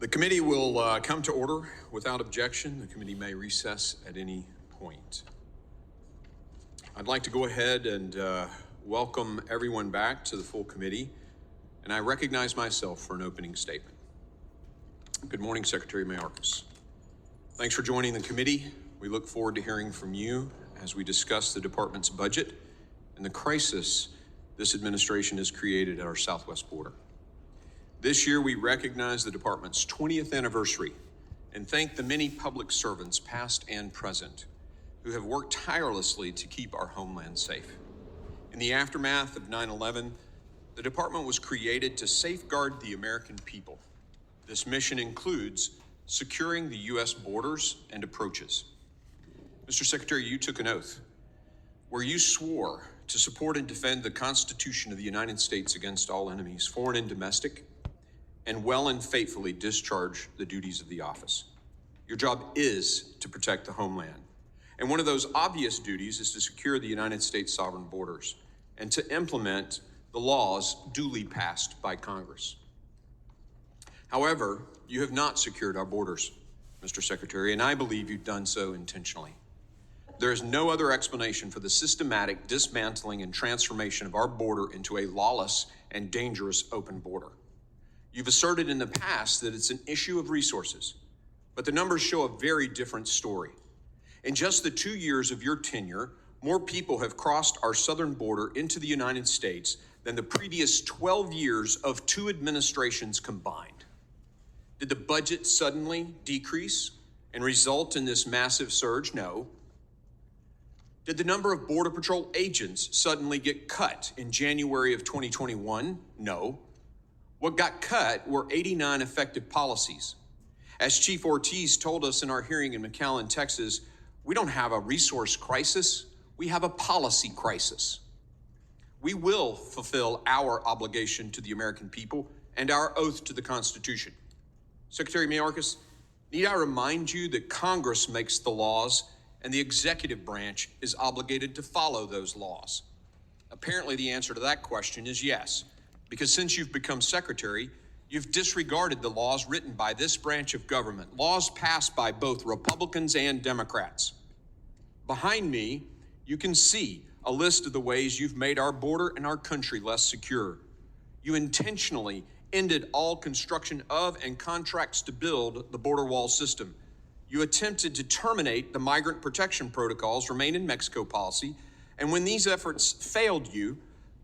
The committee will come to order without objection. The committee may recess at any point. I'd like to go ahead and welcome everyone back to the full committee, and I recognize myself for an opening statement. Good morning, Secretary Mayorkas. Thanks for joining the committee. We look forward to hearing from you as we discuss the department's budget and the crisis this administration has created at our southwest border. This year, we recognize the department's 20th anniversary and thank the many public servants, past and present, who have worked tirelessly to keep our homeland safe. In the aftermath of 9/11, the department was created to safeguard the American people. This mission includes securing the U.S. borders and approaches. Mr. Secretary, you took an oath where you swore to support and defend the Constitution of the United States against all enemies, foreign and domestic, and well and faithfully discharge the duties of the office. Your job is to protect the homeland. And one of those obvious duties is to secure the United States sovereign borders and to implement the laws duly passed by Congress. However, you have not secured our borders, Mr. Secretary, and I believe you've done so intentionally. There is no other explanation for the systematic dismantling and transformation of our border into a lawless and dangerous open border. You've asserted in the past that it's an issue of resources, but the numbers show a very different story. In just the 2 years of your tenure, more people have crossed our southern border into the United States than the previous 12 years of 2 administrations combined. Did the budget suddenly decrease and result in this massive surge? No. Did the number of Border Patrol agents suddenly get cut in January of 2021? No. What got cut were 89 effective policies. As Chief Ortiz told us in our hearing in McAllen, Texas, we don't have a resource crisis, we have a policy crisis. We will fulfill our obligation to the American people and our oath to the Constitution. Secretary Mayorkas, need I remind you that Congress makes the laws and the executive branch is obligated to follow those laws? Apparently the answer to that question is yes, because since you've become secretary, you've disregarded the laws written by this branch of government, laws passed by both Republicans and Democrats. Behind me, you can see a list of the ways you've made our border and our country less secure. You intentionally ended all construction of and contracts to build the border wall system. You attempted to terminate the migrant protection protocols, remain in Mexico policy, and when these efforts failed you,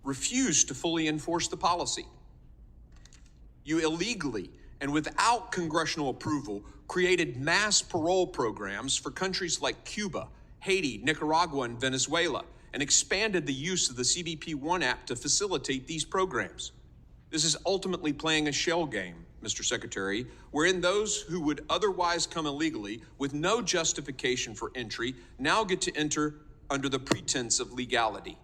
refused to fully enforce the policy. You illegally and without congressional approval created mass parole programs for countries like Cuba, Haiti, Nicaragua, and Venezuela, and expanded the use of the CBP One app to facilitate these programs. This is ultimately playing a shell game, Mr. Secretary, wherein those who would otherwise come illegally with no justification for entry now get to enter under the pretense of legality.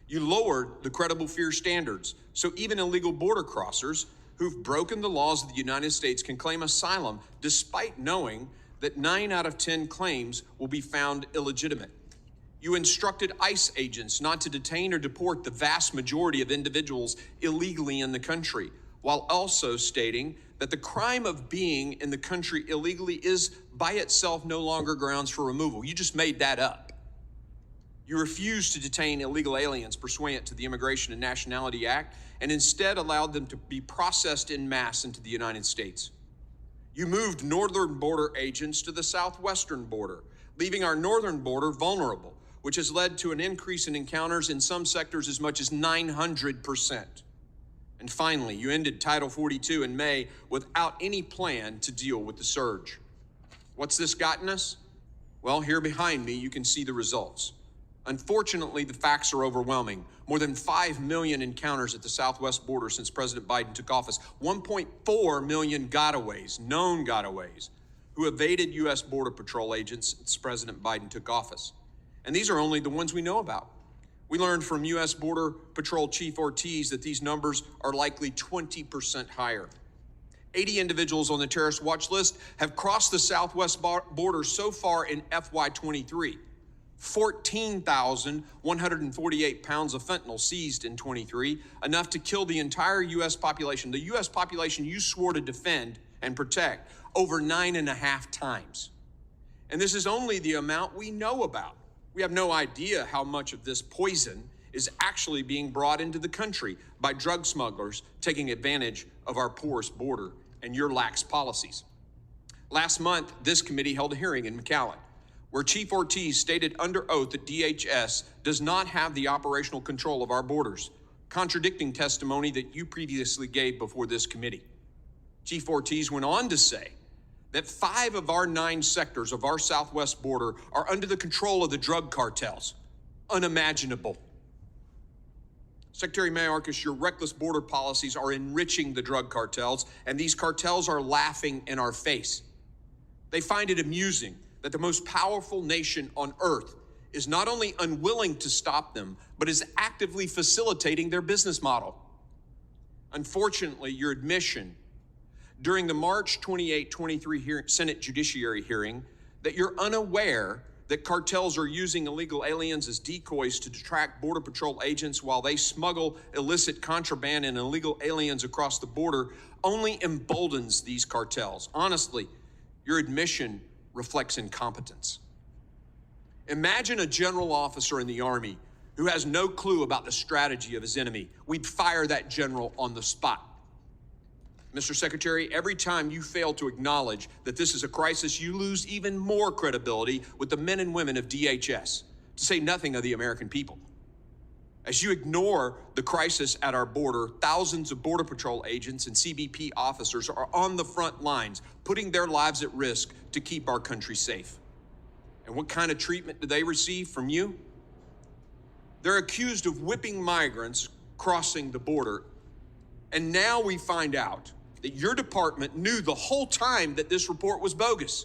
You lowered the credible fear standards, so even illegal border crossers who've broken the laws of the United States can claim asylum despite knowing that 9 out of 10 claims will be found illegitimate. You instructed ICE agents not to detain or deport the vast majority of individuals illegally in the country, while also stating that the crime of being in the country illegally is by itself no longer grounds for removal. You just made that up. You refused to detain illegal aliens pursuant to the Immigration and Nationality Act and instead allowed them to be processed en masse into the United States. You moved northern border agents to the southwestern border, leaving our northern border vulnerable, which has led to an increase in encounters in some sectors as much as 900%. And finally, you ended Title 42 in May without any plan to deal with the surge. What's this gotten us? Well, here behind me, you can see the results. Unfortunately, the facts are overwhelming. More than 5 million encounters at the southwest border since President Biden took office. 1.4 million gotaways, known gotaways, who evaded U.S. Border Patrol agents since President Biden took office. And these are only the ones we know about. We learned from U.S. Border Patrol Chief Ortiz that these numbers are likely 20% higher. 80 individuals on the terrorist watch list have crossed the southwest border so far in FY23. 14,148 pounds of fentanyl seized in 23, enough to kill the entire U.S. population. The U.S. population you swore to defend and protect over 9.5 times. And this is only the amount we know about. We have no idea how much of this poison is actually being brought into the country by drug smugglers taking advantage of our porous border and your lax policies. Last month, this committee held a hearing in McAllen, where Chief Ortiz stated under oath that DHS does not have the operational control of our borders, contradicting testimony that you previously gave before this committee. Chief Ortiz went on to say that 5 of our 9 sectors of our southwest border are under the control of the drug cartels. Unimaginable. Secretary Mayorkas, your reckless border policies are enriching the drug cartels, and these cartels are laughing in our face. They find it amusing that the most powerful nation on earth is not only unwilling to stop them, but is actively facilitating their business model. Unfortunately, your admission during the March 28-23 Senate Judiciary hearing that you're unaware that cartels are using illegal aliens as decoys to detract Border Patrol agents while they smuggle illicit contraband and illegal aliens across the border only emboldens these cartels. Honestly, your admission reflects incompetence. Imagine a general officer in the Army who has no clue about the strategy of his enemy. We'd fire that general on the spot. Mr. Secretary, every time you fail to acknowledge that this is a crisis, you lose even more credibility with the men and women of DHS, to say nothing of the American people. As you ignore the crisis at our border, thousands of Border Patrol agents and CBP officers are on the front lines, putting their lives at risk to keep our country safe. And what kind of treatment do they receive from you? They're accused of whipping migrants crossing the border. And now we find out that your department knew the whole time that this report was bogus.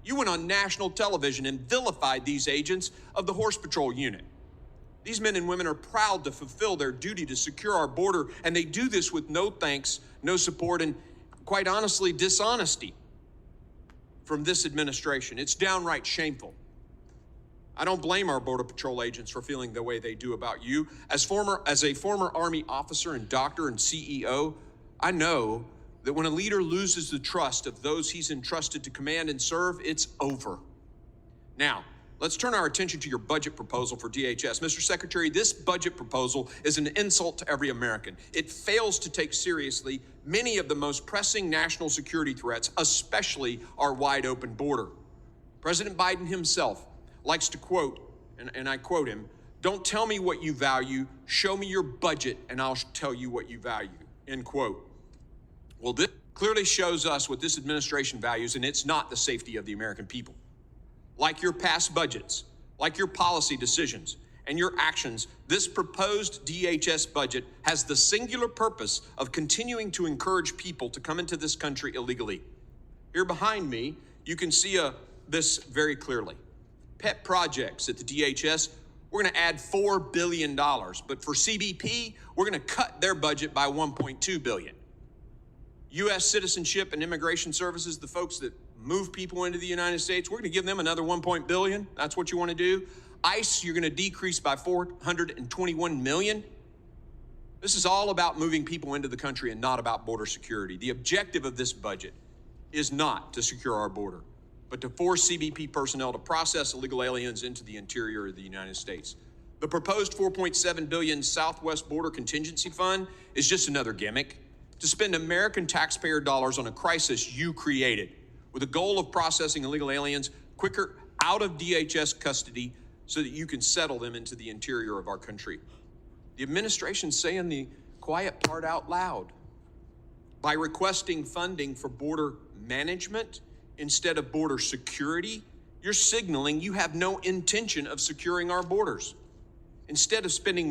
You went on national television and vilified these agents of the Horse Patrol Unit. These men and women are proud to fulfill their duty to secure our border, and they do this with no thanks, no support, and quite honestly, dishonesty from this administration. It's downright shameful. I don't blame our Border Patrol agents for feeling the way they do about you. As a former Army officer and doctor and CEO, I know that when a leader loses the trust of those he's entrusted to command and serve, it's over. Now, let's turn our attention to your budget proposal for DHS. Mr. Secretary, this budget proposal is an insult to every American. It fails to take seriously many of the most pressing national security threats, especially our wide open border. President Biden himself likes to quote, and I quote him, "Don't tell me what you value, show me your budget and I'll tell you what you value," end quote. Well, this clearly shows us what this administration values, and it's not the safety of the American people. Like your past budgets, like your policy decisions, and your actions, this proposed DHS budget has the singular purpose of continuing to encourage people to come into this country illegally. Here behind me, you can see this very clearly. Pet projects at the DHS, we're going to add $4 billion, but for CBP, we're going to cut their budget by $1.2 billion. U.S. Citizenship and Immigration Services, the folks that move people into the United States, we're going to give them another $1 billion. That's what you want to do. ICE, you're going to decrease by $421 million. This is all about moving people into the country and not about border security. The objective of this budget is not to secure our border, but to force CBP personnel to process illegal aliens into the interior of the United States. The proposed $4.7 billion Southwest Border Contingency Fund is just another gimmick to spend American taxpayer dollars on a crisis you created, with the goal of processing illegal aliens quicker out of DHS custody so that you can settle them into the interior of our country. The administration's saying the quiet part out loud. By requesting funding for border management instead of border security, you're signaling you have no intention of securing our borders. Instead of spending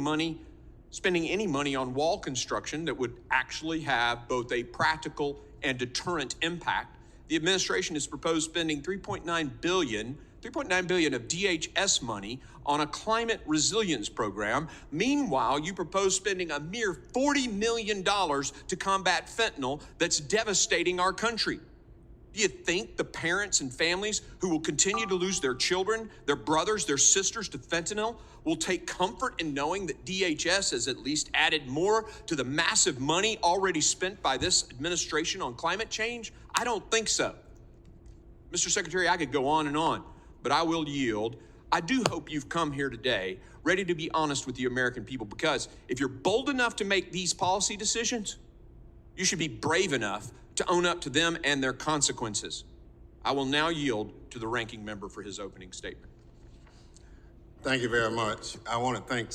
any money on wall construction that would actually have both a practical and deterrent impact, the administration has proposed spending $3.9 billion of DHS money on a climate resilience program. Meanwhile, you propose spending a mere $40 million to combat fentanyl that's devastating our country. Do you think the parents and families who will continue to lose their children, their brothers, their sisters to fentanyl will take comfort in knowing that DHS has at least added more to the massive money already spent by this administration on climate change? I don't think so. Mr. Secretary, I could go on, but I will yield. I do hope you've come here today ready to be honest with the American people, because if you're bold enough to make these policy decisions, you should be brave enough to own up to them and their consequences. I will now yield to the ranking member for his opening statement. Thank you very much. I want to thank